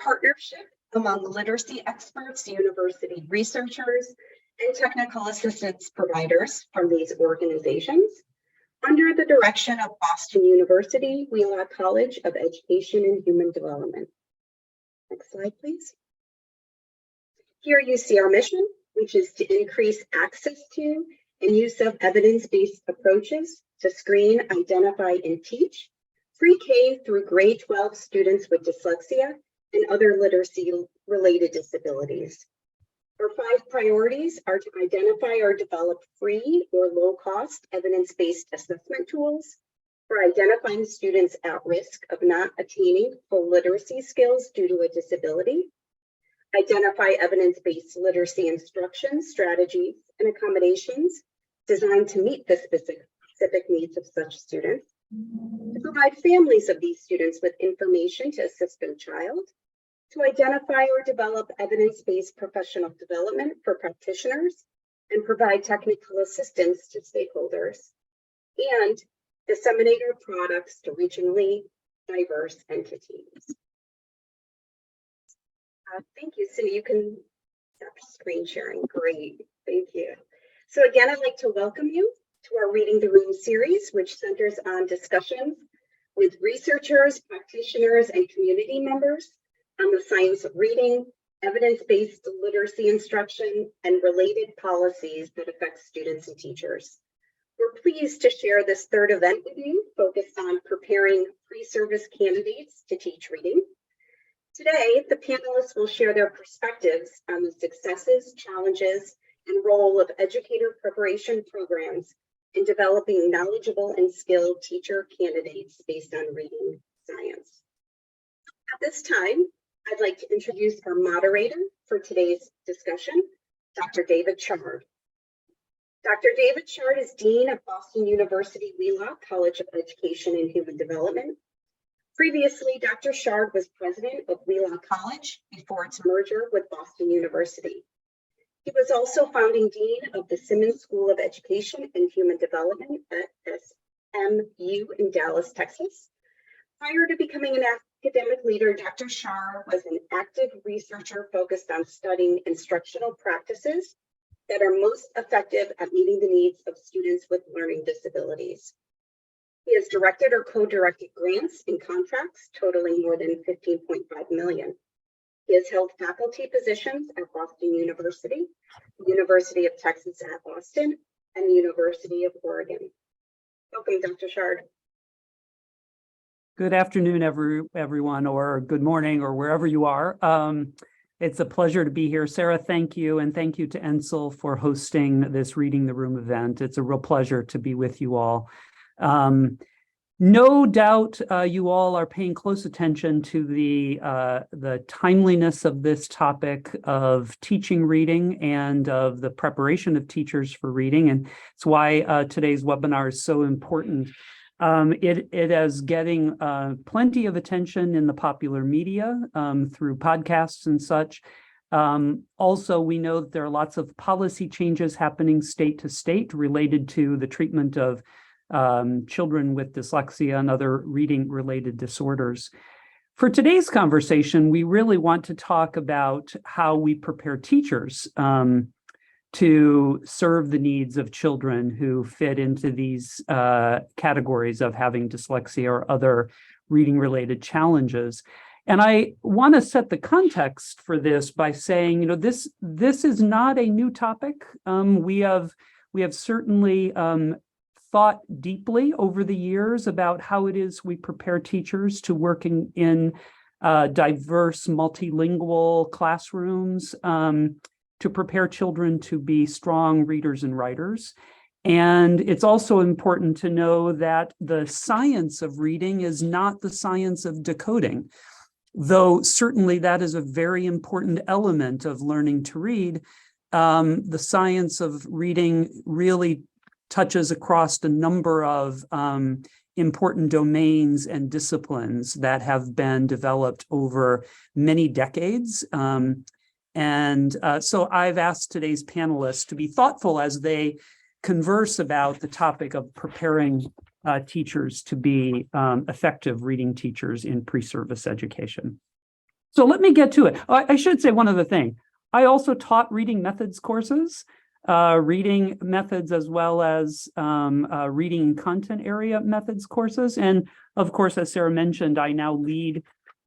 partnership among literacy experts, university researchers, and technical assistance providers from these organizations under the direction of Boston University Wheelock College of Education and Human Development. Next slide, please. Here you see our mission, which is to increase access to and use of evidence-based approaches to screen, identify, and teach pre-K through grade 12 students with dyslexia and other literacy-related disabilities. Our 5 priorities are to identify or develop free or low-cost evidence-based assessment tools for identifying students at risk of not attaining full literacy skills due to a disability, identify evidence-based literacy instruction, strategies, and accommodations designed to meet the specific needs of such students, to provide families of these students with information to assist their child, to identify or develop evidence-based professional development for practitioners and provide technical assistance to stakeholders, and disseminate our products to regionally diverse entities. Thank you, Cindy. You can stop screen sharing. Great, thank you. So again, I'd like to welcome you to our Reading the Room series, which centers on discussions with researchers, practitioners, and community members on the science of reading, evidence-based literacy instruction, and related policies that affect students and teachers. We're pleased to share this third event with you, focused on preparing pre-service candidates to teach reading. Today, the panelists will share their perspectives on the successes, challenges, and role of educator preparation programs in developing knowledgeable and skilled teacher candidates based on reading science. At this time, I'd like to introduce our moderator for today's discussion, Dr. David Chard. Dr. David Chard is Dean of Boston University Wheelock College of Education and Human Development. Previously, Dr. Chard was president of Wheelock College before its merger with Boston University. He was also founding dean of the Simmons School of Education and Human Development at SMU in Dallas, Texas. Prior to becoming an academic leader, Dr. Chard was an active researcher focused on studying instructional practices that are most effective at meeting the needs of students with learning disabilities. He has directed or co-directed grants and contracts totaling more than $15.5 million. He has held faculty positions at Boston University, the University of Texas at Austin, and the University of Oregon. Welcome, Dr. Chard. Good afternoon, everyone, or good morning, or wherever you are. It's a pleasure to be here. Sarah, thank you, and thank you to NCIL for hosting this Reading the Room event. It's a real pleasure to be with you all. No doubt you all are paying close attention to the timeliness of this topic of teaching reading and of the preparation of teachers for reading, and it's why today's webinar is so important. It is getting plenty of attention in the popular media through podcasts and such. Also, we know that there are lots of policy changes happening state to state related to the treatment of children with dyslexia and other reading-related disorders. For today's conversation, we really want to talk about how we prepare teachers to serve the needs of children who fit into these categories of having dyslexia or other reading-related challenges. And I want to set the context for this by saying, you know, this is not a new topic. We have certainly thought deeply over the years about how it is we prepare teachers to work in diverse multilingual classrooms, to prepare children to be strong readers and writers. And it's also important to know that the science of reading is not the science of decoding, though certainly that is a very important element of learning to read. The science of reading really touches across a number of important domains and disciplines that have been developed over many decades. So I've asked today's panelists to be thoughtful as they converse about the topic of preparing teachers to be effective reading teachers in pre-service education. So let me get to it. I should say one other thing. I also taught reading methods courses, reading methods as well as reading and content area methods courses. And of course, as Sarah mentioned, I now lead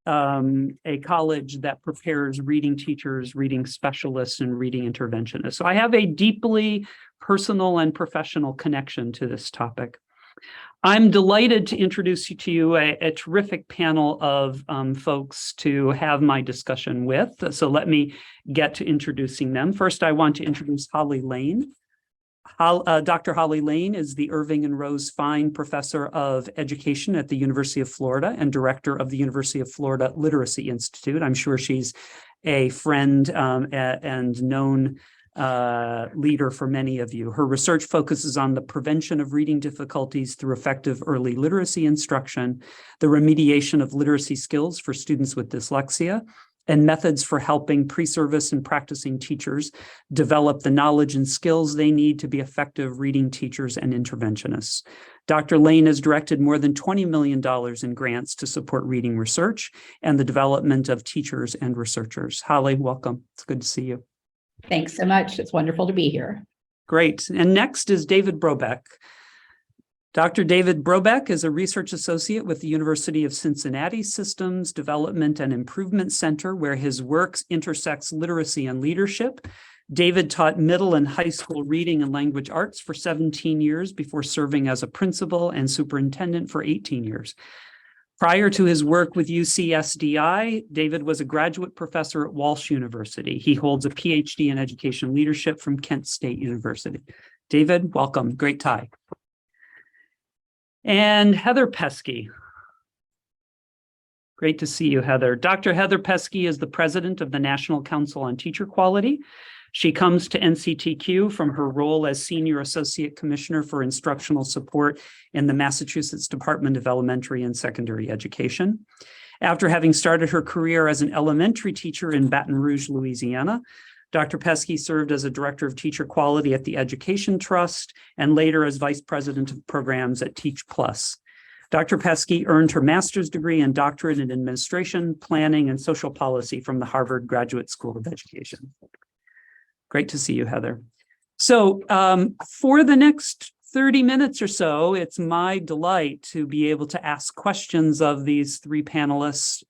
a college that prepares reading teachers, reading specialists, and reading interventionists. So I have a deeply personal and professional connection to this topic. I'm delighted to introduce to you a terrific panel of folks to have my discussion with. So let me get to introducing them. First, I want to introduce Holly Lane. Dr. Holly Lane is the Irving and Rose Fine Professor of Education at the University of Florida and Director of the University of Florida Literacy Institute. I'm sure she's a friend and known leader for many of you. Her research focuses on the prevention of reading difficulties through effective early literacy instruction, the remediation of literacy skills for students with dyslexia, and methods for helping pre-service and practicing teachers develop the knowledge and skills they need to be effective reading teachers and interventionists. Dr. Lane has directed more than $20 million in grants to support reading research and the development of teachers and researchers. Holly, welcome. It's good to see you. Thanks so much. It's wonderful to be here. Great. And next is David Brobeck. Dr. David Brobeck is a research associate with the University of Cincinnati Systems Development and Improvement Center, where his work intersects literacy and leadership. David taught middle and high school reading and language arts for 17 years before serving as a principal and superintendent for 18 years. Prior to his work with UCSDI, David was a graduate professor at Walsh University. He holds a Ph.D. in education leadership from Kent State University. David, welcome. Great tie. And Heather Peske. Great to see you, Heather. Dr. Heather Peske is the president of the National Council on Teacher Quality. She comes to NCTQ from her role as Senior Associate Commissioner for Instructional Support in the Massachusetts Department of Elementary and Secondary Education. After having started her career as an elementary teacher in Baton Rouge, Louisiana, Dr. Peske served as a Director of Teacher Quality at the Education Trust and later as Vice President of Programs at Teach Plus. Dr. Peske earned her master's degree and doctorate in Administration, Planning, and Social Policy from the Harvard Graduate School of Education. Great to see you, Heather. So for the next 30 minutes or so, it's my delight to be able to ask questions of these three panelists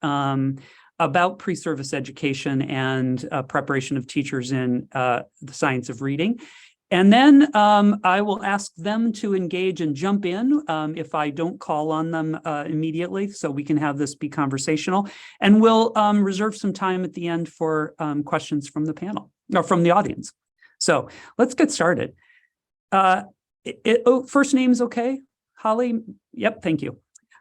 about pre-service education and preparation of teachers in the science of reading. And then I will ask them to engage and jump in if I don't call on them immediately, so we can have this be conversational. And we'll reserve some time at the end for questions from the panel, or from the audience. So let's get started. First name's okay? Holly? Yep, thank you.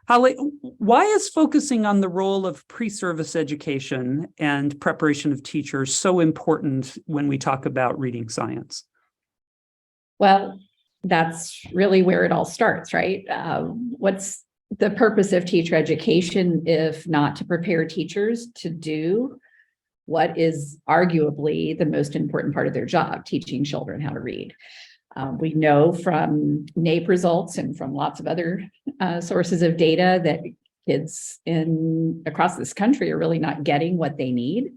Holly, why is focusing on the role of pre-service education and preparation of teachers so important when we talk about reading science? Well, that's really where it all starts, right? What's the purpose of teacher education if not to prepare teachers to do what is arguably the most important part of their job, teaching children how to read? We know from NAEP results and from lots of other sources of data that kids across this country are really not getting what they need.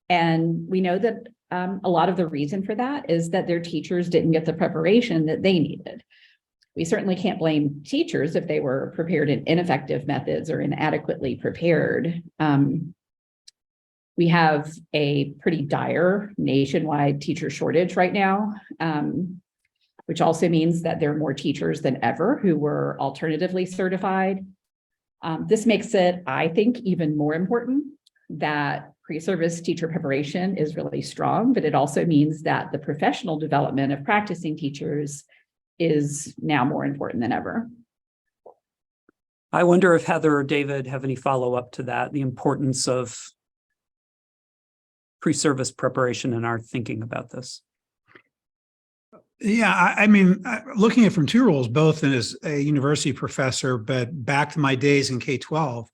And we know that a lot of the reason for that is that their teachers didn't get the preparation that they needed. We certainly can't blame teachers if they were prepared in ineffective methods or inadequately prepared. We have a pretty dire nationwide teacher shortage right now, which also means that there are more teachers than ever who were alternatively certified. This makes it, I think, even more important that pre-service teacher preparation is really strong, but it also means that the professional development of practicing teachers is now more important than ever. I wonder if Heather or David have any follow-up to that, the importance of pre-service preparation in our thinking about this. Yeah, I mean, looking at it from two roles, both as a university professor, but back to my days in K-12,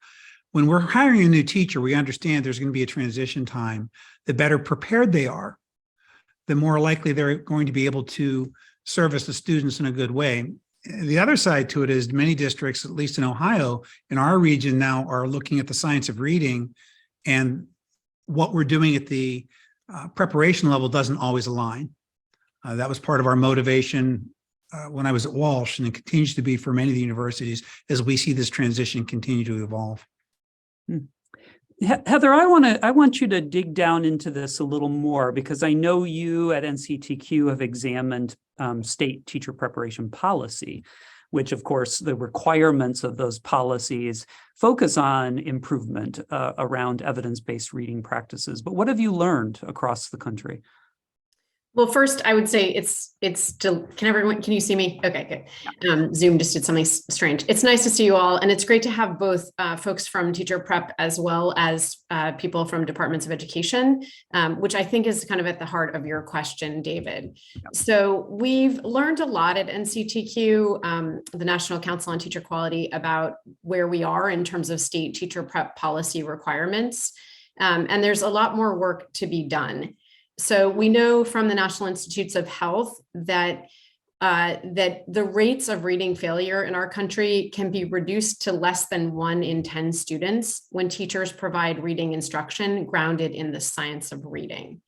when we're hiring a new teacher, we understand there's going to be a transition time. The better prepared they are, the more likely they're going to be able to service the students in a good way. The other side to it is many districts, at least in Ohio, in our region now, are looking at the science of reading, and what we're doing at the preparation level doesn't always align. That was part of our motivation when I was at Walsh, and it continues to be for many of the universities as we see this transition continue to evolve. Heather, I want you to dig down into this a little more, because I know you at NCTQ have examined state teacher preparation policy, which of course the requirements of those policies focus on improvement around evidence-based reading practices. But what have you learned across the country? Well, first, I would say can you see me? Okay, good. Zoom just did something strange. It's nice to see you all. And it's great to have both folks from teacher prep as well as people from departments of education, which I think is kind of at the heart of your question, David. So we've learned a lot at NCTQ, the National Council on Teacher Quality, about where we are in terms of state teacher prep policy requirements. And there's a lot more work to be done. So we know from the National Institutes of Health that the rates of reading failure in our country can be reduced to less than 1 in 10 students when teachers provide reading instruction grounded in the science of reading.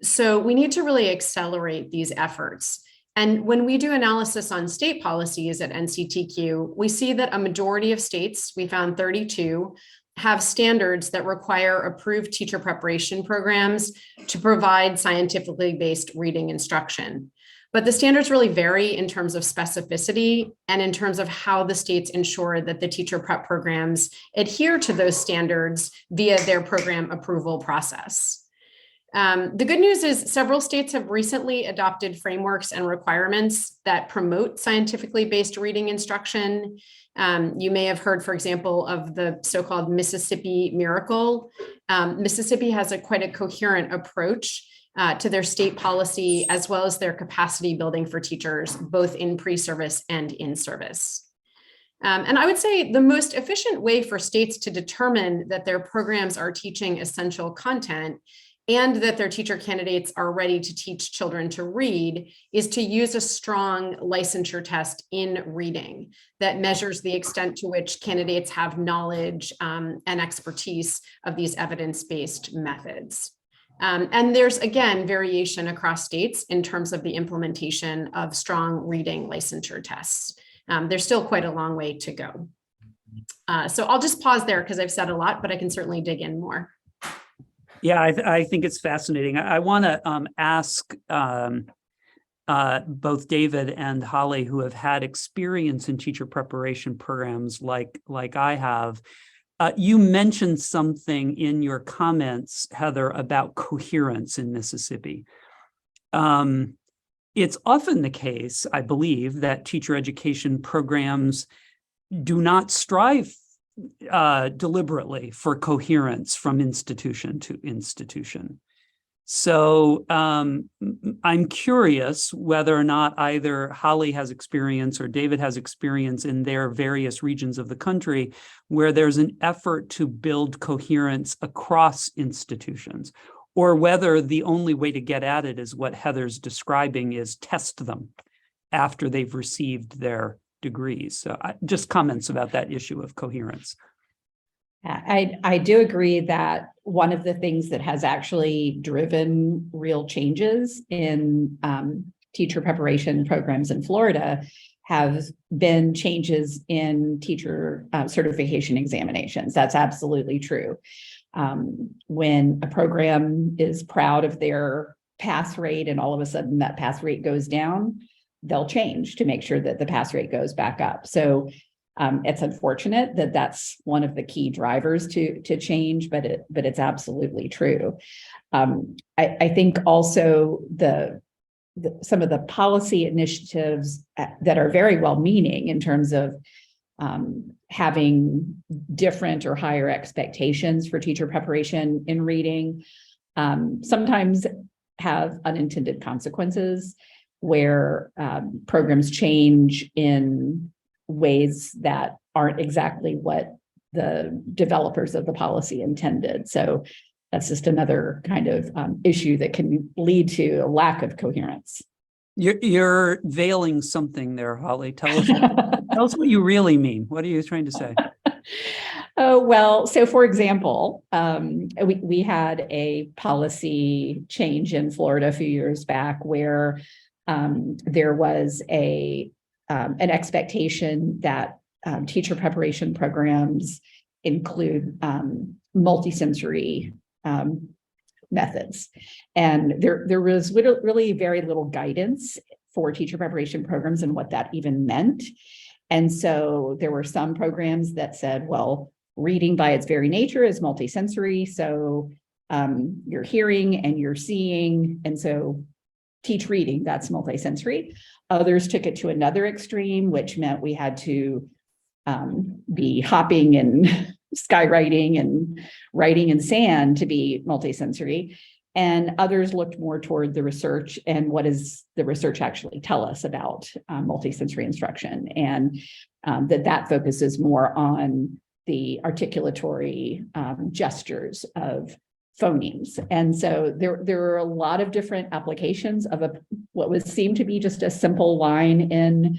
So we need to really accelerate these efforts. And when we do analysis on state policies at NCTQ, we see that a majority of states, we found 32, have standards that require approved teacher preparation programs to provide scientifically based reading instruction. But the standards really vary in terms of specificity and in terms of how the states ensure that the teacher prep programs adhere to those standards via their program approval process. The good news is several states have recently adopted frameworks and requirements that promote scientifically based reading instruction. You may have heard, for example, of the so-called Mississippi Miracle. Mississippi has quite a coherent approach to their state policy, as well as their capacity building for teachers, both in pre-service and in service. And I would say the most efficient way for states to determine that their programs are teaching essential content and that their teacher candidates are ready to teach children to read is to use a strong licensure test in reading that measures the extent to which candidates have knowledge and expertise of these evidence-based methods. And there's, again, variation across states in terms of the implementation of strong reading licensure tests. There's still quite a long way to go. So I'll just pause there because I've said a lot, but I can certainly dig in more. Yeah, I think it's fascinating. I want to ask both David and Holly, who have had experience in teacher preparation programs like I have. You mentioned something in your comments, Heather, about coherence in Mississippi. It's often the case, I believe, that teacher education programs do not strive deliberately for coherence from institution to institution. So I'm curious whether or not either Holly has experience or David has experience in their various regions of the country where there's an effort to build coherence across institutions, or whether the only way to get at it is what Heather's describing, is test them after they've received their degrees. So just comments about that issue of coherence. I do agree that one of the things that has actually driven real changes in teacher preparation programs in Florida have been changes in teacher certification examinations. That's absolutely true. When a program is proud of their pass rate and all of a sudden that pass rate goes down, they'll change to make sure that the pass rate goes back up. So it's unfortunate that that's one of the key drivers to change, but it's absolutely true. I think also some of the policy initiatives that are very well-meaning in terms of having different or higher expectations for teacher preparation in reading sometimes have unintended consequences where programs change in ways that aren't exactly what the developers of the policy intended. So that's just another kind of issue that can lead to a lack of coherence. You're veiling something there, Holly. Tell us what you really mean. What are you trying to say? Oh, well, so for example, we had a policy change in Florida a few years back where there was an expectation that teacher preparation programs include multisensory methods. And there was really very little guidance for teacher preparation programs and what that even meant. And so there were some programs that said, well, reading by its very nature is multisensory. So you're hearing and you're seeing. And so teach reading, that's multisensory. Others took it to another extreme, which meant we had to be hopping and skywriting and writing in sand to be multisensory. And others looked more toward the research and what does the research actually tell us about multisensory instruction, and that focuses more on the articulatory gestures of phonemes. And so there are a lot of different applications of what would seem to be just a simple line in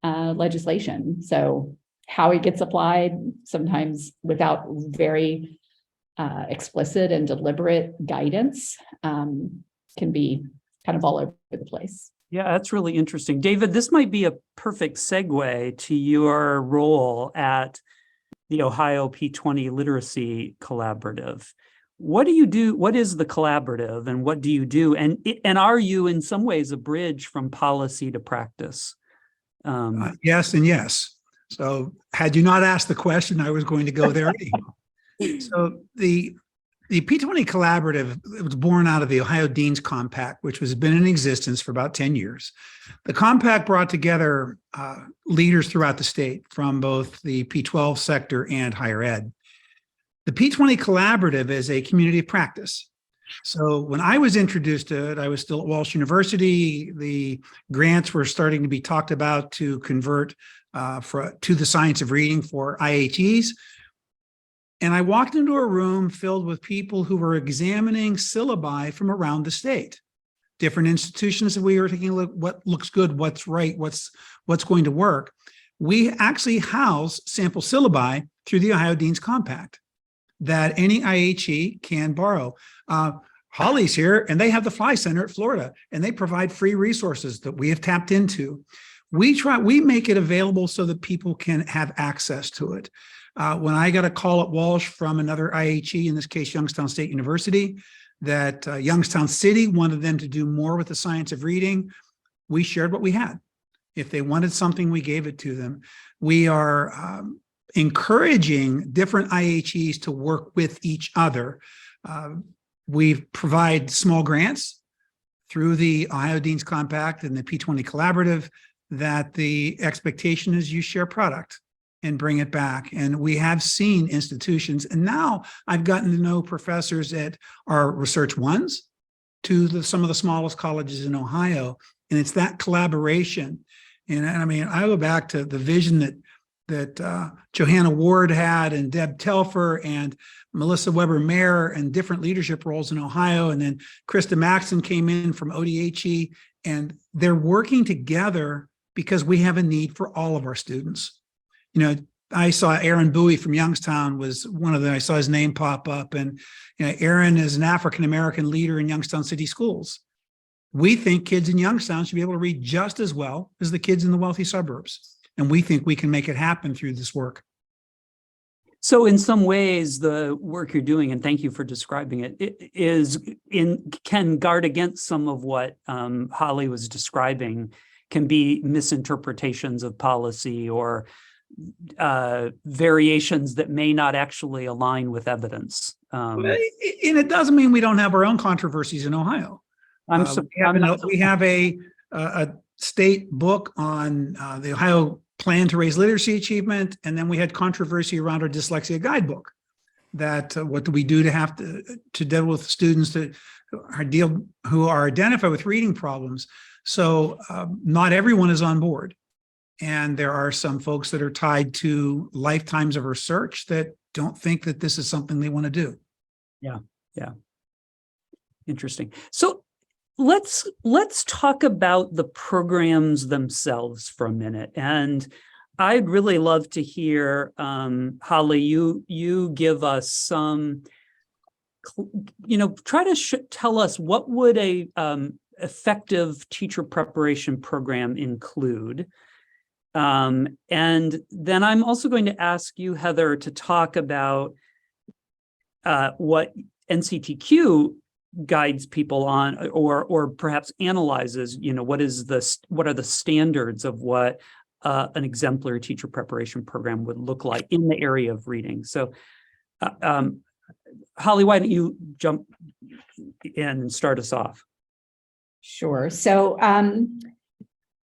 legislation. So how it gets applied, sometimes without very explicit and deliberate guidance, can be kind of all over the place. Yeah, that's really interesting. David, this might be a perfect segue to your role at the Ohio P20 Literacy Collaborative. What do you do? What is the collaborative and what do you do? And are you in some ways a bridge from policy to practice? Yes and yes. So had you not asked the question, I was going to go there. So the P20 Collaborative, it was born out of the Ohio Dean's Compact, which has been in existence for about 10 years. The compact brought together leaders throughout the state from both the P12 sector and higher ed. The P20 Collaborative is a community of practice. So when I was introduced to it, I was still at Walsh University. The grants were starting to be talked about to convert to the science of reading for IHEs. And I walked into a room filled with people who were examining syllabi from around the state. Different institutions that we were taking a look, what looks good, what's right, what's going to work. We actually house sample syllabi through the Ohio Dean's Compact that any IHE can borrow. Holly's here, and they have the Fly Center at Florida, and they provide free resources that we have tapped into. We make it available so that people can have access to it. When I got a call at Walsh from another IHE, in this case, Youngstown State University, that Youngstown City wanted them to do more with the science of reading, we shared what we had. If they wanted something, we gave it to them. We are encouraging different IHEs to work with each other. We provide small grants through the Ohio Dean's Compact and the P20 Collaborative that the expectation is you share product and bring it back. And we have seen institutions, and now I've gotten to know professors at our Research Ones to some of the smallest colleges in Ohio. And it's that collaboration. And I mean, I go back to the vision that Johanna Ward had, and Deb Telfer and Melissa Weber-Mayer, and different leadership roles in Ohio. And then Krista Maxson came in from ODHE, and they're working together because we have a need for all of our students. You know, I saw Aaron Bowie from Youngstown was one of them. I saw his name pop up, and you know, Aaron is an African-American leader in Youngstown City Schools. We think kids in Youngstown should be able to read just as well as the kids in the wealthy suburbs. And we think we can make it happen through this work. So in some ways, the work you're doing, and thank you for describing it, can guard against some of what Holly was describing, can be misinterpretations of policy or variations that may not actually align with evidence. And it doesn't mean we don't have our own controversies in Ohio. We have a state book on the Ohio Plan to Raise Literacy Achievement, and then we had controversy around our dyslexia guidebook. That what do we do to have to deal with students that who are identified with reading problems? So not everyone is on board. And there are some folks that are tied to lifetimes of research that don't think that this is something they want to do. Yeah. Interesting. So let's talk about the programs themselves for a minute. And I'd really love to hear, Holly, you give us some, try to tell us what would a effective teacher preparation program include. And then I'm also going to ask you, Heather, to talk about what NCTQ guides people on, or perhaps analyzes, what are the standards of what an exemplary teacher preparation program would look like in the area of reading. So Holly, why don't you jump in and start us off? Sure. So,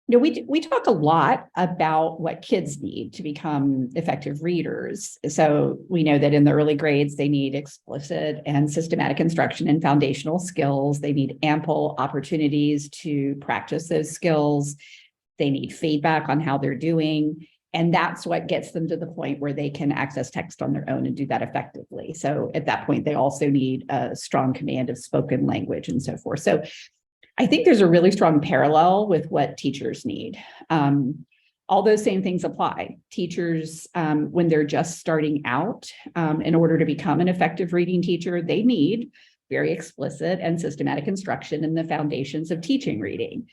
we talk a lot about what kids need to become effective readers. So we know that in the early grades, they need explicit and systematic instruction in foundational skills. They need ample opportunities to practice those skills. They need feedback on how they're doing. And that's what gets them to the point where they can access text on their own and do that effectively. So at that point, they also need a strong command of spoken language and so forth. So I think there's a really strong parallel with what teachers need. All those same things apply. Teachers, when they're just starting out, in order to become an effective reading teacher, they need very explicit and systematic instruction in the foundations of teaching reading.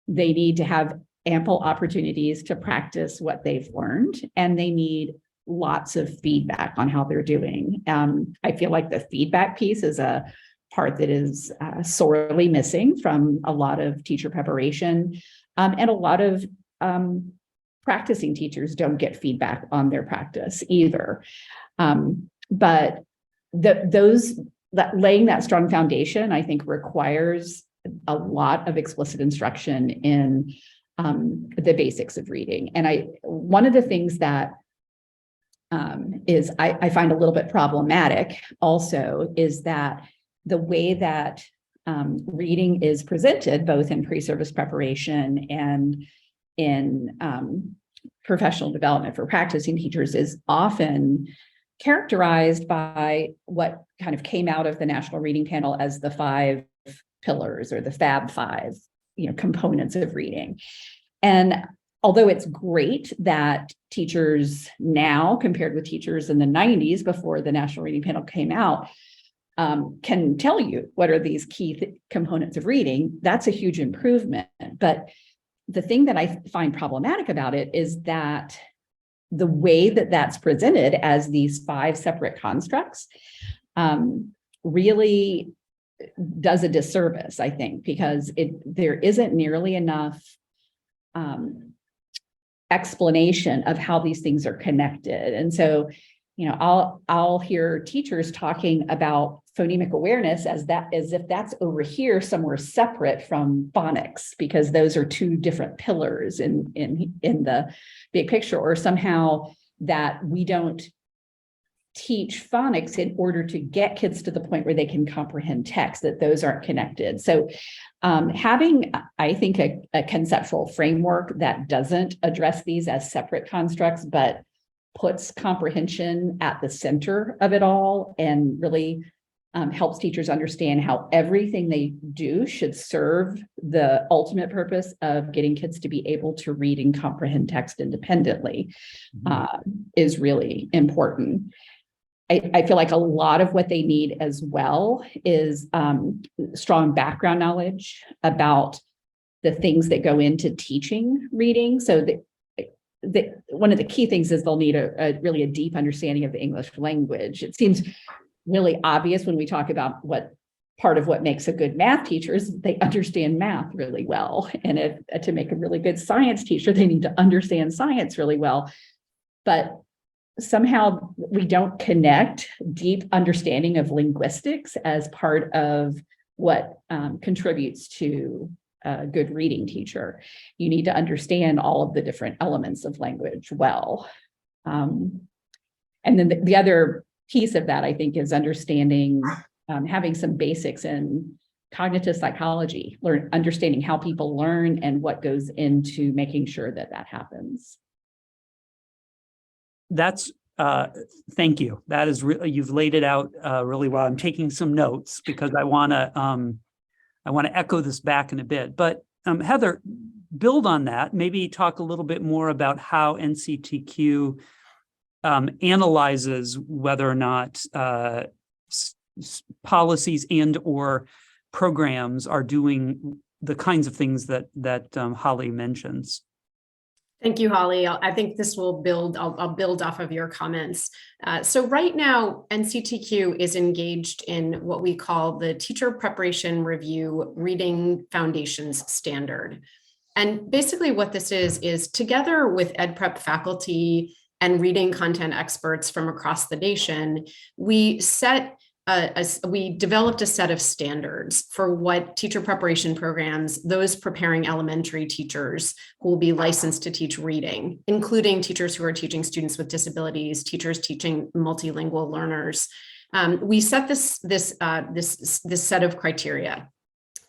They need to have ample opportunities to practice what they've learned, and they need lots of feedback on how they're doing. I feel like the feedback piece is a part that is sorely missing from a lot of teacher preparation, and a lot of practicing teachers don't get feedback on their practice either. But laying that strong foundation, I think, requires a lot of explicit instruction in the basics of reading. And one of the things that I find a little bit problematic also is that the way that reading is presented, both in pre-service preparation and in professional development for practicing teachers, is often characterized by what kind of came out of the National Reading Panel as the 5 pillars, or the Fab 5, components of reading. And although it's great that teachers now, compared with teachers in the 90s before the National Reading Panel came out, can tell you what are these key components of reading, that's a huge improvement. But the thing that I find problematic about it is that the way that that's presented as these 5 separate constructs really does a disservice, I think, because there isn't nearly enough explanation of how these things are connected. And so, I'll hear teachers talking about phonemic awareness as if that's over here somewhere separate from phonics, because those are 2 different pillars in the big picture, or somehow that we don't teach phonics in order to get kids to the point where they can comprehend text, that those aren't connected. So having, I think, a conceptual framework that doesn't address these as separate constructs, but puts comprehension at the center of it all, and really helps teachers understand how everything they do should serve the ultimate purpose of getting kids to be able to read and comprehend text independently, is really important. I feel like a lot of what they need as well is strong background knowledge about the things that go into teaching reading. So one of the key things is they'll need a really deep understanding of the English language. It seems really obvious when we talk about what part of what makes a good math teacher is they understand math really well. And to make a really good science teacher, they need to understand science really well. But somehow we don't connect deep understanding of linguistics as part of what contributes to a good reading teacher. You need to understand all of the different elements of language well. And then the other piece of that, I think, is understanding, having some basics in cognitive psychology, understanding how people learn and what goes into making sure that happens. That's thank you. That is really, you've laid it out really well. I'm taking some notes because I want to echo this back in a bit. But Heather, build on that, maybe talk a little bit more about how NCTQ analyzes whether or not policies and or programs are doing the kinds of things that Holly mentions. Thank you, Holly. I think this will build, I'll build off of your comments. So right now, NCTQ is engaged in what we call the Teacher Preparation Review Reading Foundations Standard. And basically what this is together with EdPrep faculty and reading content experts from across the nation, we developed a set of standards for what teacher preparation programs, those preparing elementary teachers who will be licensed to teach reading, including teachers who are teaching students with disabilities, teachers teaching multilingual learners. We set this set of criteria.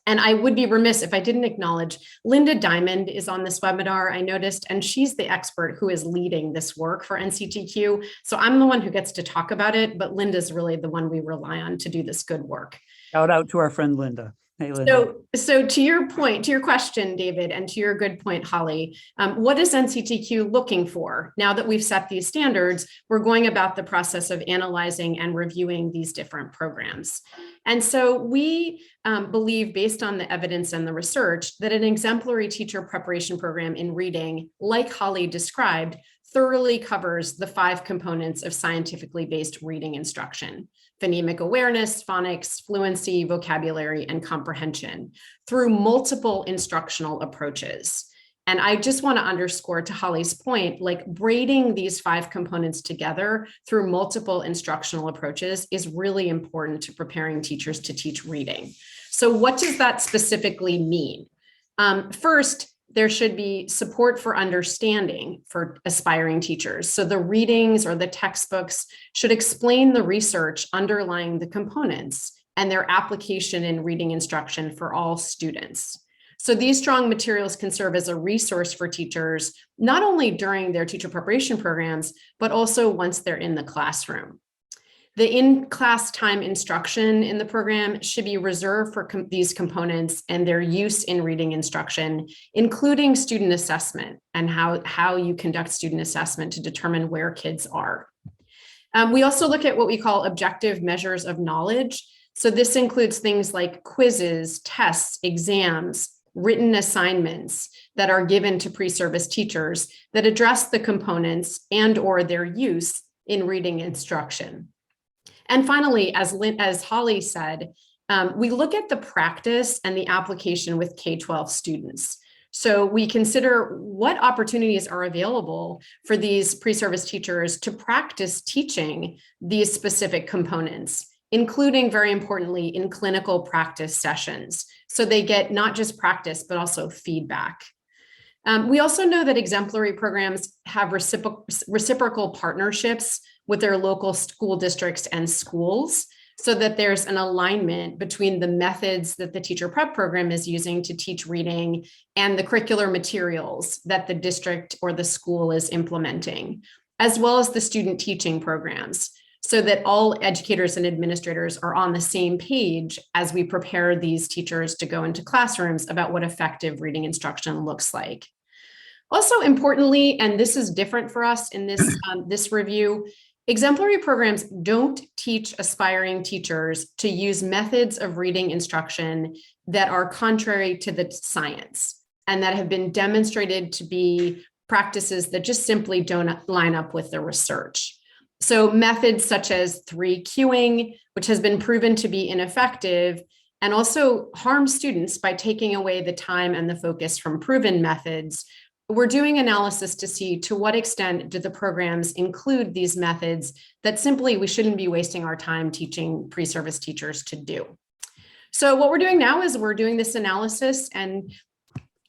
And I would be remiss if I didn't acknowledge Linda Diamond is on this webinar, I noticed, and she's the expert who is leading this work for NCTQ. So I'm the one who gets to talk about it, but Linda's really the one we rely on to do this good work. Shout out to our friend Linda. Hey, Linda. So to your point, to your question, David, and to your good point, Holly, what is NCTQ looking for? Now that we've set these standards, we're going about the process of analyzing and reviewing these different programs. And so we believe, based on the evidence and the research, that an exemplary teacher preparation program in reading, like Holly described, thoroughly covers the 5 components of scientifically based reading instruction: phonemic awareness, phonics, fluency, vocabulary, and comprehension through multiple instructional approaches. And I just want to underscore, to Holly's point, like braiding these 5 components together through multiple instructional approaches is really important to preparing teachers to teach reading. So what does that specifically mean? First, there should be support for understanding for aspiring teachers. So the readings or the textbooks should explain the research underlying the components and their application in reading instruction for all students. So these strong materials can serve as a resource for teachers, not only during their teacher preparation programs, but also once they're in the classroom. The in-class time instruction in the program should be reserved for these components and their use in reading instruction, including student assessment and how you conduct student assessment to determine where kids are. We also look at what we call objective measures of knowledge. So this includes things like quizzes, tests, exams, written assignments that are given to pre-service teachers that address the components and or their use in reading instruction. And finally, as Holly said, we look at the practice and the application with K-12 students. So we consider what opportunities are available for these pre-service teachers to practice teaching these specific components, including, very importantly, in clinical practice sessions. So they get not just practice, but also feedback. We also know that exemplary programs have reciprocal partnerships with their local school districts and schools, so that there's an alignment between the methods that the teacher prep program is using to teach reading and the curricular materials that the district or the school is implementing, as well as the student teaching programs, so that all educators and administrators are on the same page as we prepare these teachers to go into classrooms about what effective reading instruction looks like. Also importantly, and this is different for us in this review, exemplary programs don't teach aspiring teachers to use methods of reading instruction that are contrary to the science and that have been demonstrated to be practices that just simply don't line up with the research. So methods such as 3Qing, which has been proven to be ineffective and also harm students by taking away the time and the focus from proven methods. We're doing analysis to see to what extent do the programs include these methods that simply we shouldn't be wasting our time teaching pre-service teachers to do. So what we're doing now is we're doing this analysis and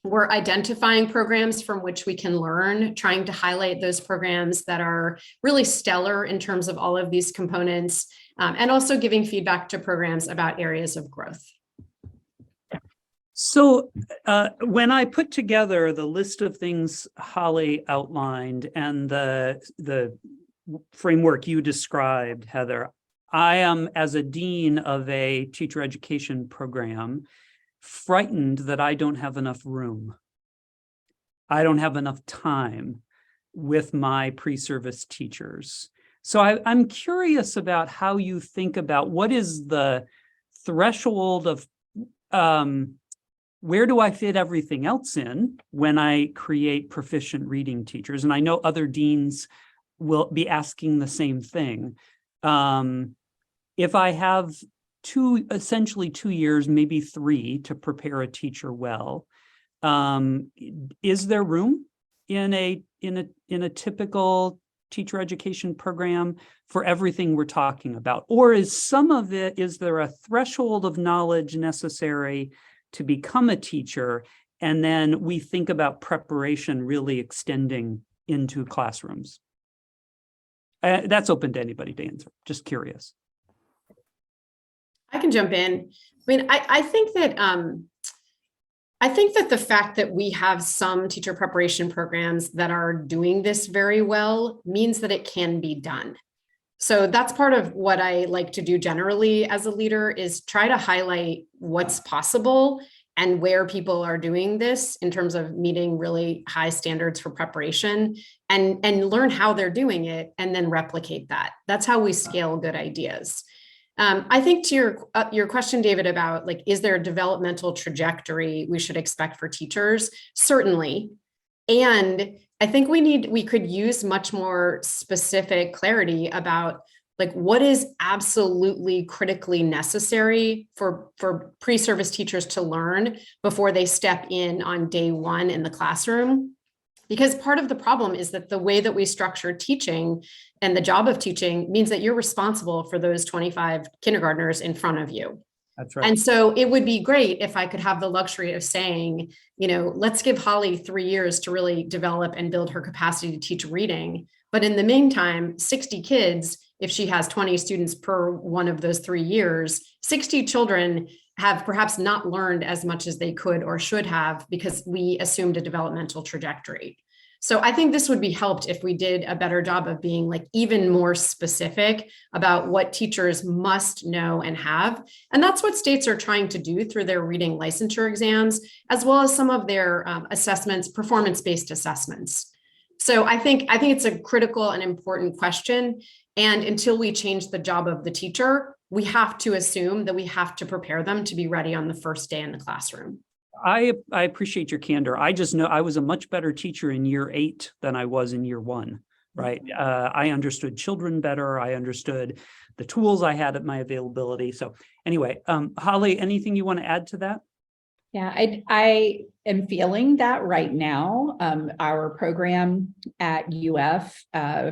we're identifying programs from which we can learn, trying to highlight those programs that are really stellar in terms of all of these components, and also giving feedback to programs about areas of growth. So when I put together the list of things Holly outlined and the framework you described, Heather, I am, as a dean of a teacher education program, frightened that I don't have enough room. I don't have enough time with my pre-service teachers. So I'm curious about how you think about what is the threshold of where do I fit everything else in when I create proficient reading teachers? And I know other deans will be asking the same thing. If I have essentially 2 years, maybe 3 to prepare a teacher well, is there room in a typical teacher education program for everything we're talking about? Or is there a threshold of knowledge necessary to become a teacher, and then we think about preparation really extending into classrooms? That's open to anybody to answer. Just curious. I can jump in. I mean, I think that the fact that we have some teacher preparation programs that are doing this very well means that it can be done. So that's part of what I like to do generally as a leader, is try to highlight what's possible and where people are doing this in terms of meeting really high standards for preparation, and learn how they're doing it and then replicate that. That's how we scale good ideas. I think to your question, David, about like, is there a developmental trajectory we should expect for teachers? Certainly. And I think we could use much more specific clarity about like what is absolutely critically necessary for pre-service teachers to learn before they step in on day one in the classroom. Because part of the problem is that the way that we structure teaching and the job of teaching means that you're responsible for those 25 kindergartners in front of you. That's right. And so it would be great if I could have the luxury of saying, let's give Holly 3 years to really develop and build her capacity to teach reading. But in the meantime, 60 kids, if she has 20 students per one of those 3 years, 60 children have perhaps not learned as much as they could or should have because we assumed a developmental trajectory. So I think this would be helped if we did a better job of being like even more specific about what teachers must know and have. And that's what states are trying to do through their reading licensure exams, as well as some of their assessments, performance-based assessments. So I think it's a critical and important question. And until we change the job of the teacher, we have to assume that we have to prepare them to be ready on the first day in the classroom. I appreciate your candor. I just know I was a much better teacher in year 8 than I was in year 1, right? I understood children better. I understood the tools I had at my availability. So anyway, Holly, anything you want to add to that? Yeah, I am feeling that right now. Our program at UF,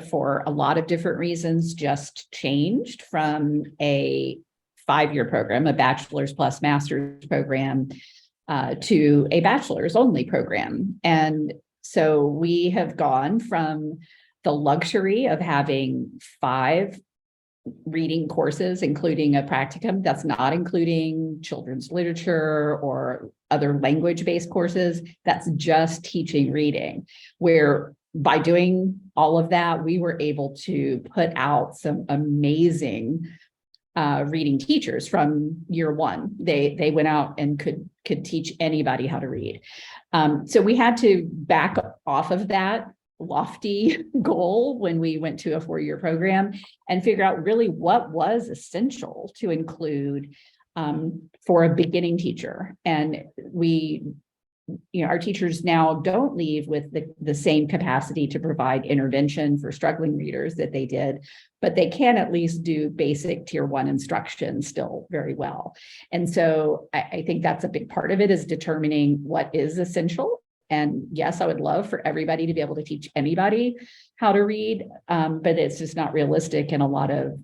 for a lot of different reasons, just changed from a 5-year program, a bachelor's plus master's program, to a bachelor's only program. And so we have gone from the luxury of having 5 reading courses, including a practicum that's not including children's literature or other language-based courses, that's just teaching reading, where by doing all of that, we were able to put out some amazing reading teachers from year 1. They went out and could teach anybody how to read. So we had to back off of that lofty goal when we went to a 4-year program and figure out really what was essential to include for a beginning teacher. And our teachers now don't leave with the same capacity to provide intervention for struggling readers that they did, but they can at least do basic tier 1 instruction still very well. And so I think that's a big part of it, is determining what is essential. And yes, I would love for everybody to be able to teach anybody how to read, but it's just not realistic in a lot of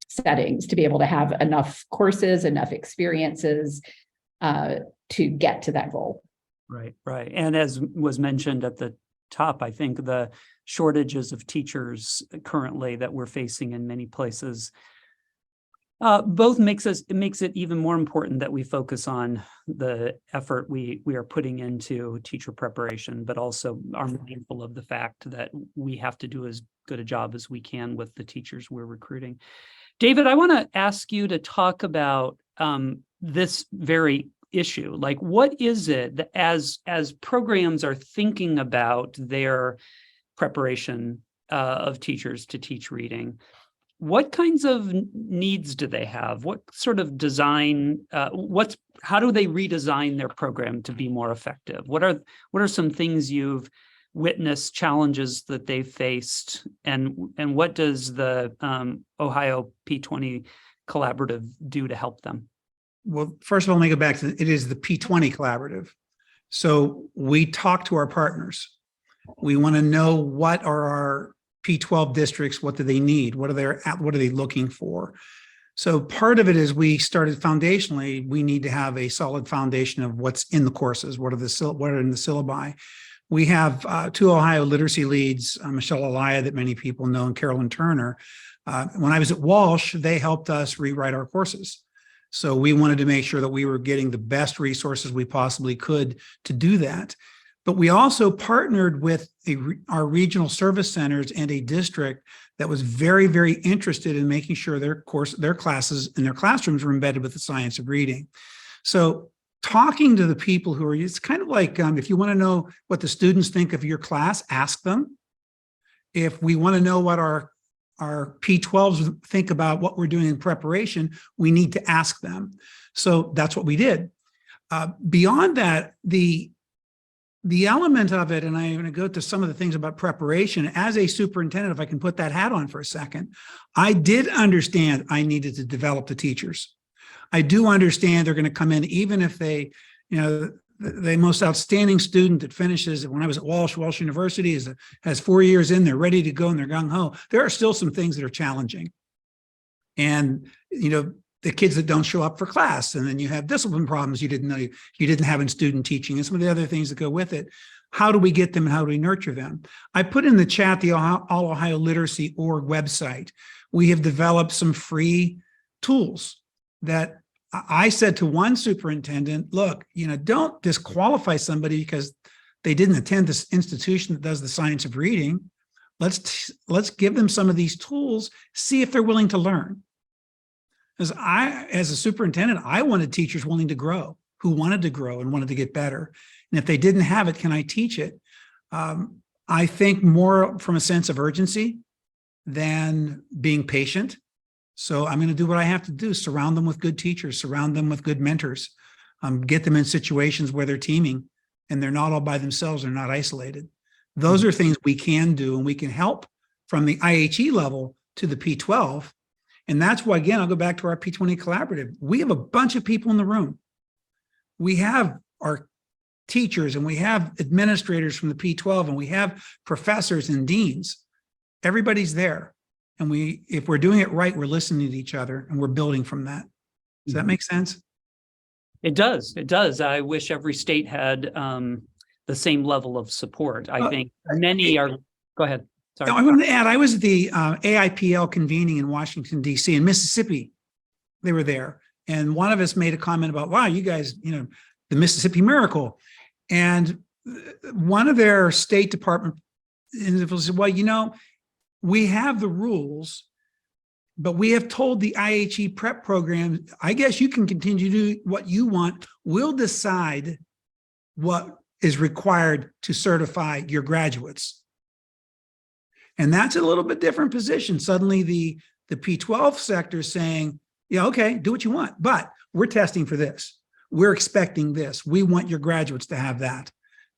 settings to be able to have enough courses, enough experiences to get to that goal. Right. And as was mentioned at the top, I think the shortages of teachers currently that we're facing in many places both makes it even more important that we focus on the effort we are putting into teacher preparation, but also are mindful of the fact that we have to do as good a job as we can with the teachers we're recruiting. David, I want to ask you to talk about this very issue? Like, what is it that as programs are thinking about their preparation of teachers to teach reading, what kinds of needs do they have? What sort of design, how do they redesign their program to be more effective? What are some things you've witnessed, challenges that they've faced, and what does the Ohio P20 collaborative do to help them? Well, first of all, let me go back to it is the P20 collaborative. So we talk to our partners. We want to know what are our P12 districts, what do they need? What are they looking for? So part of it is we started foundationally, we need to have a solid foundation of what's in the courses, what are in the syllabi. We have 2 Ohio literacy leads, Michelle Elia, that many people know, and Carolyn Turner. When I was at Walsh, they helped us rewrite our courses. So we wanted to make sure that we were getting the best resources we possibly could to do that. But we also partnered with our regional service centers and a district that was very, very interested in making sure their classes and their classrooms were embedded with the science of reading. So talking to the people who are, it's kind of like if you want to know what the students think of your class, ask them. If we want to know what our P12s think about what we're doing in preparation, we need to ask them. So that's what we did. Beyond that, the element of it, and I'm going to go to some of the things about preparation, as a superintendent, if I can put that hat on for a second, I did understand I needed to develop the teachers. I do understand they're going to come in, even if they, the most outstanding student that finishes, when I was at Walsh University has 4 years in, they're ready to go and they're gung-ho. There are still some things that are challenging. And, the kids that don't show up for class, and then you have discipline problems you didn't know you didn't have in student teaching, and some of the other things that go with it. How do we get them and how do we nurture them? I put in the chat the All Ohio Literacy Org website. We have developed some free tools that I said to one superintendent, look, don't disqualify somebody because they didn't attend this institution that does the science of reading. Let's give them some of these tools, see if they're willing to learn. As a superintendent, I wanted teachers willing to grow, who wanted to grow and wanted to get better. And if they didn't have it, can I teach it? I think more from a sense of urgency than being patient. So I'm going to do what I have to do, surround them with good teachers, surround them with good mentors, get them in situations where they're teaming and they're not all by themselves, they're not isolated. Those are things we can do, and we can help from the IHE level to the P12. And that's why, again, I'll go back to our P20 collaborative. We have a bunch of people in the room. We have our teachers and we have administrators from the P12 and we have professors and deans. Everybody's there. And if we're doing it right, we're listening to each other and we're building from that. Does that make sense? It does. It does. I wish every state had the same level of support. I think many are. Go ahead. Sorry. No, I want to add, I was at the AIPL convening in Washington, D.C. in Mississippi. They were there. And one of us made a comment about, wow, you guys, the Mississippi Miracle. And one of their State Department individuals said, well, we have the rules, but we have told the IHE prep program, I guess you can continue to do what you want. We'll decide what is required to certify your graduates. And that's a little bit different position. Suddenly the P12 sector is saying, yeah, okay, do what you want, but we're testing for this. We're expecting this. We want your graduates to have that.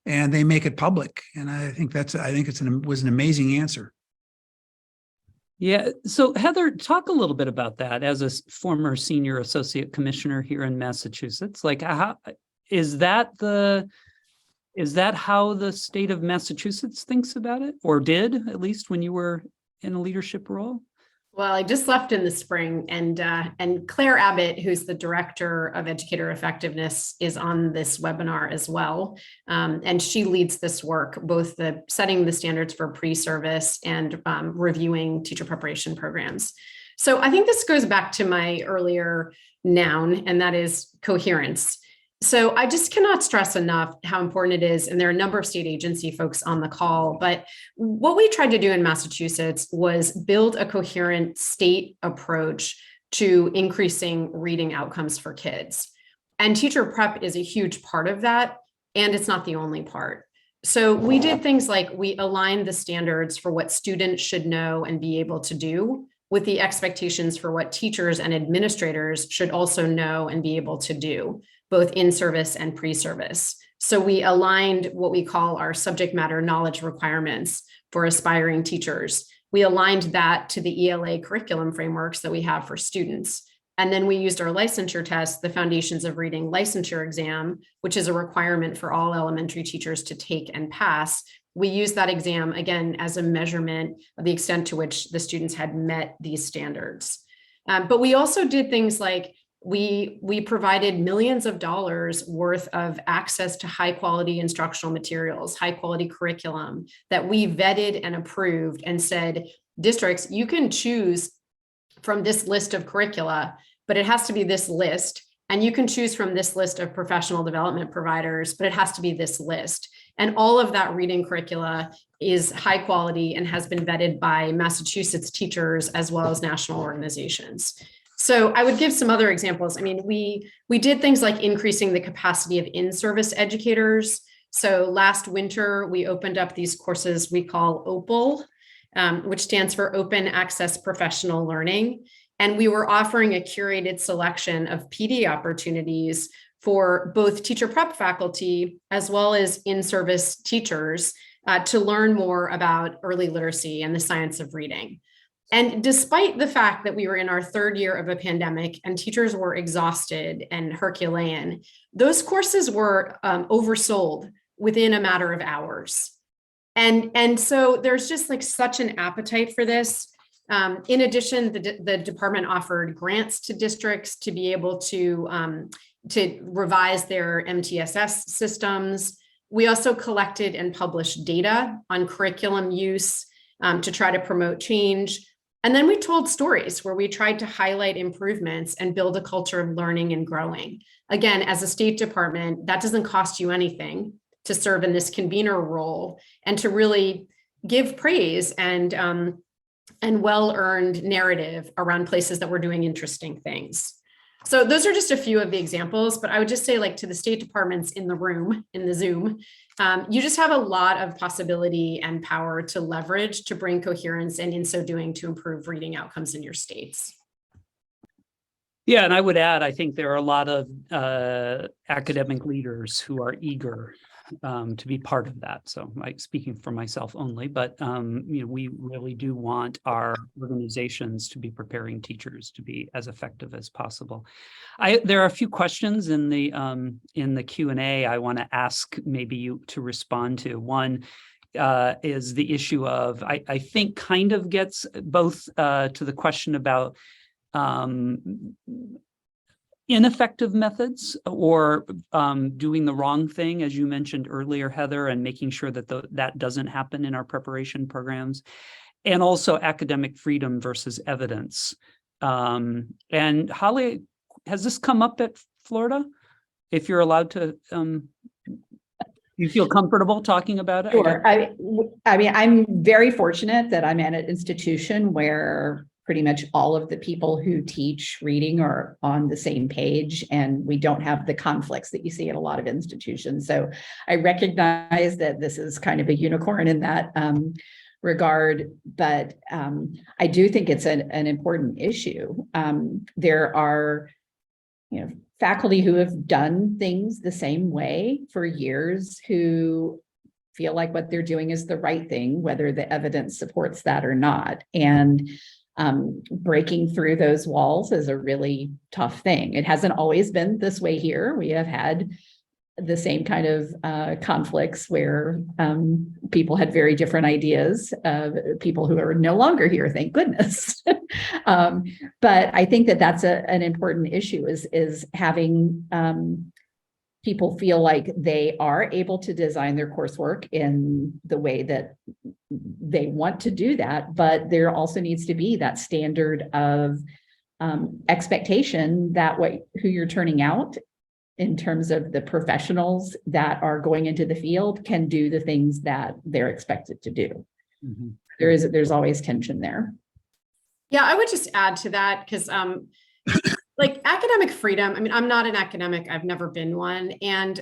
And they make it public. And I think was an amazing answer. Yeah. So Heather, talk a little bit about that as a former senior associate commissioner here in Massachusetts. Like, is that how the state of Massachusetts thinks about it, or did, at least when you were in a leadership role? Well, I just left in the spring, and Claire Abbott, who's the director of educator effectiveness, is on this webinar as well. And she leads this work, both the setting the standards for pre-service and reviewing teacher preparation programs. So I think this goes back to my earlier noun, and that is coherence. So I just cannot stress enough how important it is. And there are a number of state agency folks on the call, but what we tried to do in Massachusetts was build a coherent state approach to increasing reading outcomes for kids. And teacher prep is a huge part of that, and it's not the only part. So we did things like we aligned the standards for what students should know and be able to do with the expectations for what teachers and administrators should also know and be able to do, both in service and pre-service. So we aligned what we call our subject matter knowledge requirements for aspiring teachers. We aligned that to the ELA curriculum frameworks that we have for students. And then we used our licensure test, the Foundations of Reading licensure exam, which is a requirement for all elementary teachers to take and pass. We used that exam, again, as a measurement of the extent to which the students had met these standards. But we also did things like we provided millions of dollars worth of access to high quality instructional materials, high quality curriculum that we vetted and approved and said, districts, you can choose from this list of curricula, but it has to be this list. And you can choose from this list of professional development providers, but it has to be this list. And all of that reading curricula is high quality and has been vetted by Massachusetts teachers as well as national organizations. So I would give some other examples. I mean, we did things like increasing the capacity of in-service educators. So last winter, we opened up these courses we call OPAL, which stands for Open Access Professional Learning. And we were offering a curated selection of PD opportunities for both teacher prep faculty as well as in-service teachers to learn more about early literacy and the science of reading. And despite the fact that we were in our third year of a pandemic and teachers were exhausted and Herculean, those courses were oversold within a matter of hours. And so there's just like such an appetite for this. In addition, the department offered grants to districts to be able to revise their MTSS systems. We also collected and published data on curriculum use to try to promote change. And then we told stories where we tried to highlight improvements and build a culture of learning and growing. Again, as a state department, that doesn't cost you anything to serve in this convener role and to really give praise and well-earned narrative around places that we're doing interesting things. So those are just a few of the examples, but I would just say, like, to the state departments in the room, in the Zoom, you just have a lot of possibility and power to leverage to bring coherence, and in so doing to improve reading outcomes in your states. Yeah, and I would add, I think there are a lot of academic leaders who are eager to be part of that. So, like, speaking for myself only, but we really do want our organizations to be preparing teachers to be as effective as possible. There are a few questions in the Q&A I want to ask maybe you to respond to. One is the issue of, I think kind of gets both to the question about ineffective methods or doing the wrong thing, as you mentioned earlier, Heather, and making sure that that doesn't happen in our preparation programs, and also academic freedom versus evidence. And Holly, has this come up at Florida? If you're allowed to, you feel comfortable talking about it? Sure. I mean, I'm very fortunate that I'm at an institution where pretty much all of the people who teach reading are on the same page, and we don't have the conflicts that you see at a lot of institutions. So I recognize that this is kind of a unicorn in that regard, but I do think it's an important issue. There are, faculty who have done things the same way for years who feel like what they're doing is the right thing, whether the evidence supports that or not. And breaking through those walls is a really tough thing. It hasn't always been this way here. We have had the same kind of conflicts where people had very different ideas of people who are no longer here, thank goodness. But I think that that's an important issue is having people feel like they are able to design their coursework in the way that they want to do that, but there also needs to be that standard of expectation that who you're turning out in terms of the professionals that are going into the field can do the things that they're expected to do. Mm-hmm. There's always tension there. Yeah, I would just add to that because like academic freedom. I mean, I'm not an academic. I've never been one. And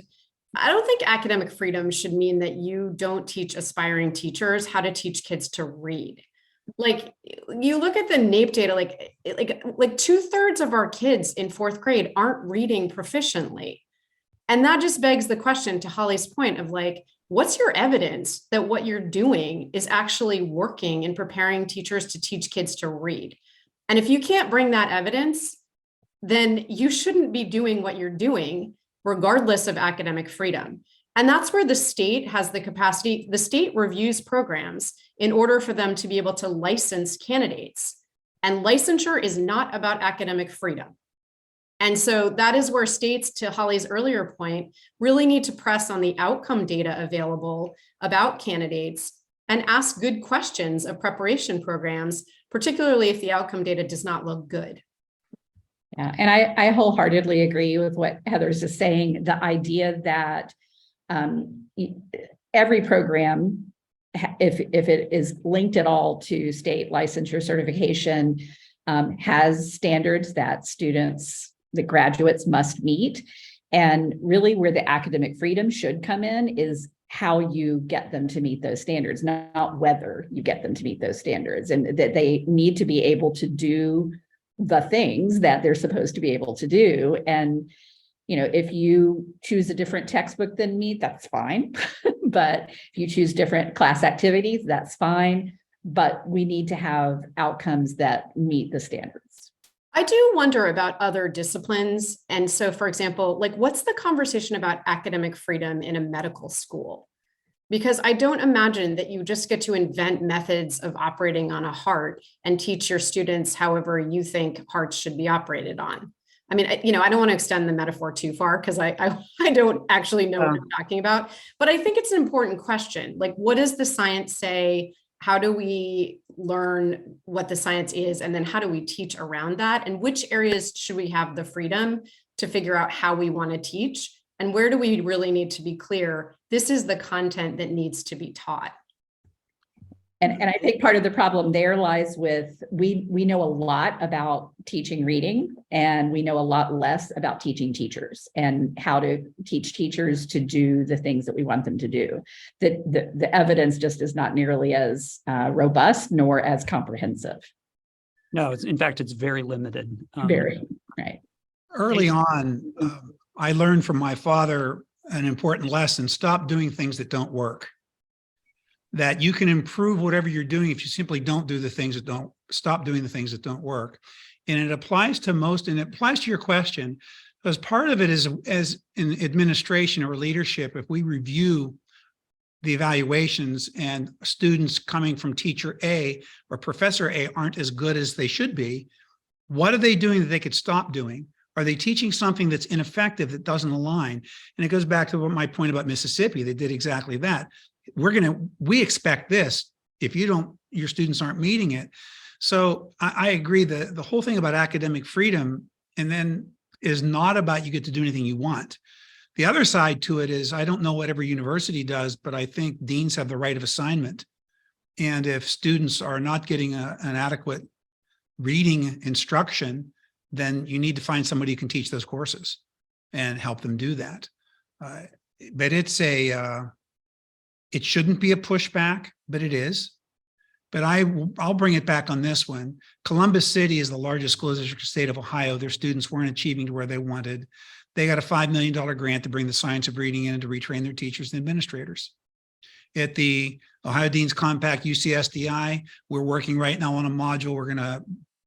I don't think academic freedom should mean that you don't teach aspiring teachers how to teach kids to read. Like you look at the NAEP data, like 2/3 of our kids in 4th grade aren't reading proficiently. And that just begs the question, to Holly's point, of like, what's your evidence that what you're doing is actually working in preparing teachers to teach kids to read? And if you can't bring that evidence, then you shouldn't be doing what you're doing, regardless of academic freedom. And that's where the state has the capacity. The state reviews programs in order for them to be able to license candidates. And licensure is not about academic freedom. And so that is where states, to Holly's earlier point, really need to press on the outcome data available about candidates and ask good questions of preparation programs, particularly if the outcome data does not look good. Yeah, and I wholeheartedly agree with what Heather's just saying. The idea that every program, if it is linked at all to state licensure certification, has standards that the graduates must meet. And really where the academic freedom should come in is how you get them to meet those standards, not whether you get them to meet those standards, and that they need to be able to do the things that they're supposed to be able to do. And, you know, if you choose a different textbook than me, that's fine. But if you choose different class activities, that's fine. But we need to have outcomes that meet the standards. I do wonder about other disciplines. And so, for example, like what's the conversation about academic freedom in a medical school? Because I don't imagine that you just get to invent methods of operating on a heart and teach your students however you think hearts should be operated on. I mean, I don't want to extend the metaphor too far because I don't actually know what I'm talking about, but I think it's an important question. Like, what does the science say? How do we learn what the science is? And then how do we teach around that? And which areas should we have the freedom to figure out how we want to teach? And where do we really need to be clear? This is the content that needs to be taught. And I think part of the problem there lies with, we know a lot about teaching reading, and we know a lot less about teaching teachers and how to teach teachers to do the things that we want them to do. The evidence just is not nearly as robust nor as comprehensive. No, in fact, it's very limited. Very, right. Early on, I learned from my father an important lesson: stop doing things that don't work. That you can improve whatever you're doing if you simply don't do the things that don't, stop doing the things that don't work. And it applies to most, and it applies to your question, because part of it is, as in administration or leadership, if we review the evaluations and students coming from teacher A or professor A aren't as good as they should be, what are they doing that they could stop doing? Are they teaching something that's ineffective, that doesn't align? And it goes back to what my point about Mississippi. They did exactly that. We expect this. If you don't, your students aren't meeting it. So I agree that the whole thing about academic freedom and then is not about you get to do anything you want. The other side to it is, I don't know what every university does, but I think deans have the right of assignment. And if students are not getting an adequate reading instruction, then you need to find somebody who can teach those courses and help them do that. But it shouldn't be a pushback, but it is. But I'll bring it back on this one. Columbus City is the largest school district in the state of Ohio. Their students weren't achieving to where they wanted. They got a $5 million grant to bring the science of reading in and to retrain their teachers and administrators. At the Ohio Deans Compact UCSDI, we're working right now on a module. We're going to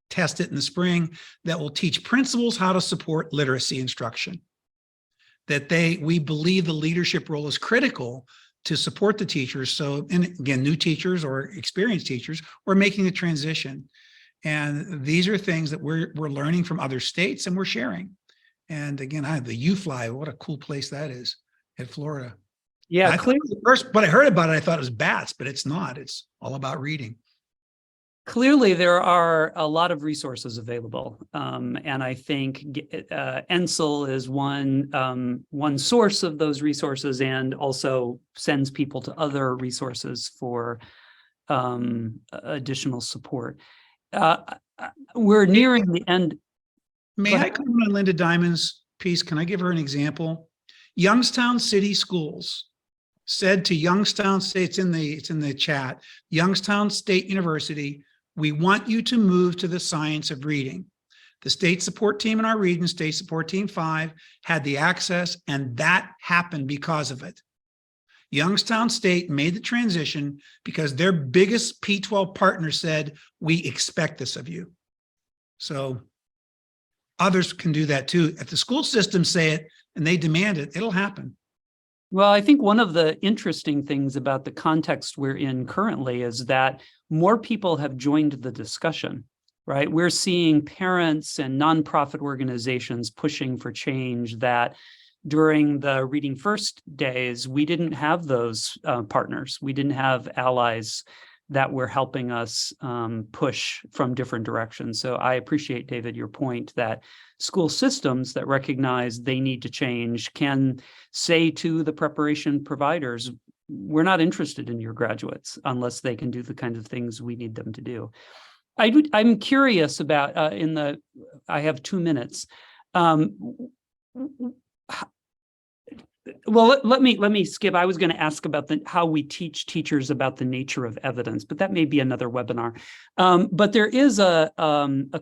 test it in the spring that will teach principals how to support literacy instruction. We believe the leadership role is critical to support the teachers. So, and again, new teachers or experienced teachers, we're making the transition. And these are things that we're learning from other states and we're sharing. And again, the U-Fly, what a cool place that is at Florida. Yeah, first, when I heard about it, I thought it was bats, but it's not. It's all about reading. Clearly, there are a lot of resources available, and I think NCIL is one source of those resources, and also sends people to other resources for additional support. We're nearing the end. May I comment on Linda Diamond's piece? Can I give her an example? Youngstown City Schools said to Youngstown State, it's in the chat, Youngstown State University, we want you to move to the science of reading. The state support team in our region, State Support Team 5, had the access, and that happened because of it. Youngstown State made the transition because their biggest P12 partner said, we expect this of you. So others can do that too. If the school systems say it and they demand it, it'll happen. Well, I think one of the interesting things about the context we're in currently is that more people have joined the discussion, right? We're seeing parents and nonprofit organizations pushing for change that during the Reading First days, we didn't have those partners. We didn't have allies that were helping us push from different directions. So I appreciate, David, your point that school systems that recognize they need to change can say to the preparation providers, we're not interested in your graduates unless they can do the kinds of things we need them to do. I'm curious about, I have 2 minutes. Well, let me skip. I was going to ask about how we teach teachers about the nature of evidence, but that may be another webinar. But there is a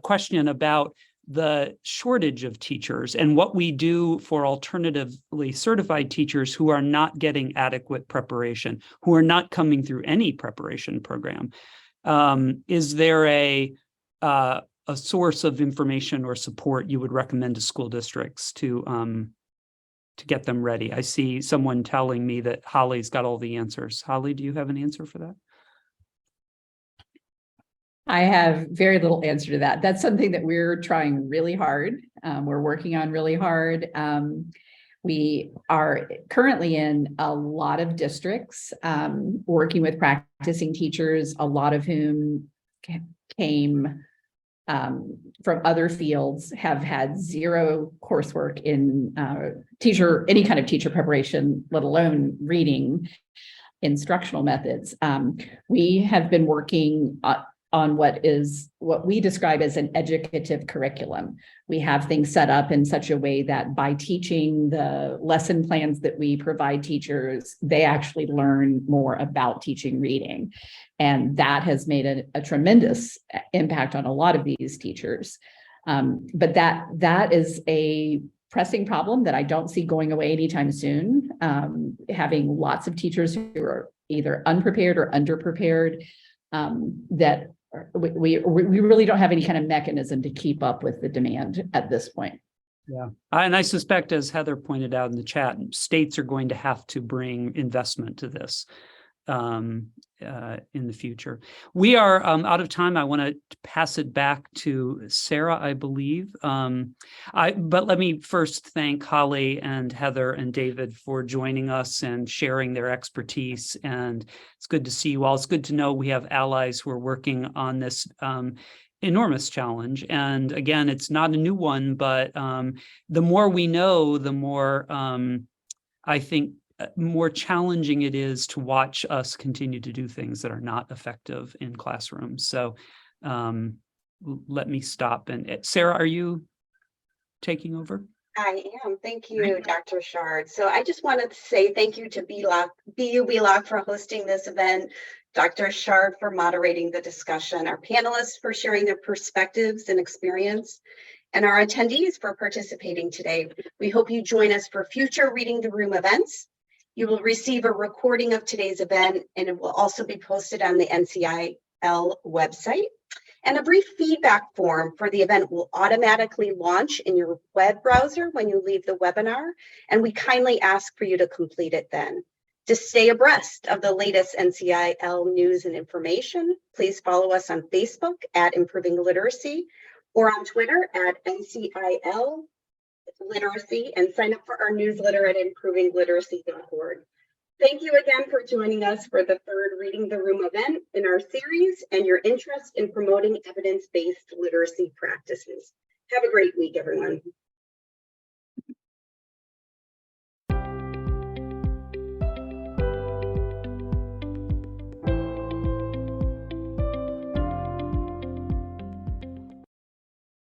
question about the shortage of teachers and what we do for alternatively certified teachers who are not getting adequate preparation, who are not coming through any preparation program. Is there a source of information or support you would recommend to school districts to get them ready? I see someone telling me that Holly's got all the answers. Holly, do you have an answer for that? I have very little answer to that. That's something that we're trying really hard. We're working on really hard. We are currently in a lot of districts, working with practicing teachers, a lot of whom came from other fields, have had zero coursework in any kind of teacher preparation, let alone reading instructional methods. We have been working on what we describe as an educative curriculum. We have things set up in such a way that by teaching the lesson plans that we provide teachers, they actually learn more about teaching reading. And that has made a tremendous impact on a lot of these teachers. But that is a pressing problem that I don't see going away anytime soon. Having lots of teachers who are either unprepared or underprepared, that we really don't have any kind of mechanism to keep up with the demand at this point. Yeah, and I suspect, as Heather pointed out in the chat, states are going to have to bring investment to this in the future. We are out of time. I want to pass it back to Sarah, I believe. But let me first thank Holly and Heather and David for joining us and sharing their expertise. And it's good to see you all. It's good to know we have allies who are working on this enormous challenge. And again, it's not a new one, but the more we know, the more I think more challenging it is to watch us continue to do things that are not effective in classrooms. So let me stop. And Sarah, are you taking over? I am. Thank you, Dr. Chard. So I just wanted to say thank you to BU Wheelock for hosting this event, Dr. Chard for moderating the discussion, our panelists for sharing their perspectives and experience, and our attendees for participating today. We hope you join us for future Reading the Room events. You will receive a recording of today's event, and it will also be posted on the NCIL website. And a brief feedback form for the event will automatically launch in your web browser when you leave the webinar, and we kindly ask for you to complete it then. To stay abreast of the latest NCIL news and information, please follow us on Facebook at Improving Literacy or on Twitter at NCIL Literacy, and sign up for our newsletter at improvingliteracy.org. Thank you again for joining us for the third Reading the Room event in our series and your interest in promoting evidence-based literacy practices. Have a great week, everyone.